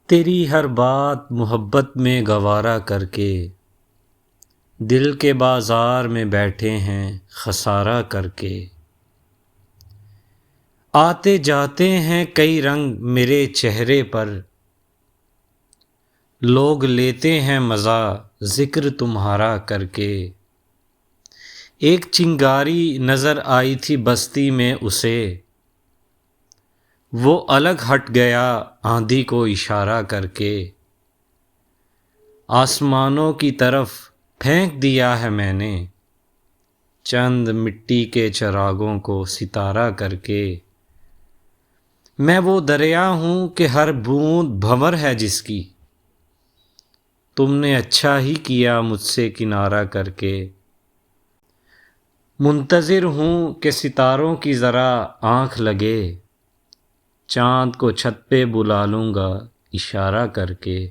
تیری ہر بات محبت میں گوارا کر کے دل کے بازار میں بیٹھے ہیں خسارہ کر کے۔ آتے جاتے ہیں کئی رنگ میرے چہرے پر، لوگ لیتے ہیں مزہ ذکر تمہارا کر کے۔ ایک چنگاری نظر آئی تھی بستی میں اسے، وہ الگ ہٹ گیا آندھی کو اشارہ کر کے۔ آسمانوں کی طرف پھینک دیا ہے میں نے چند مٹی کے چراغوں کو ستارہ کر کے۔ میں وہ دریا ہوں کہ ہر بوند بھنور ہے جس کی، تم نے اچھا ہی کیا مجھ سے کنارہ کر کے۔ منتظر ہوں کہ ستاروں کی ذرا آنکھ لگے، چاند کو چھت پہ بلا لوں گا اشارہ کر کے۔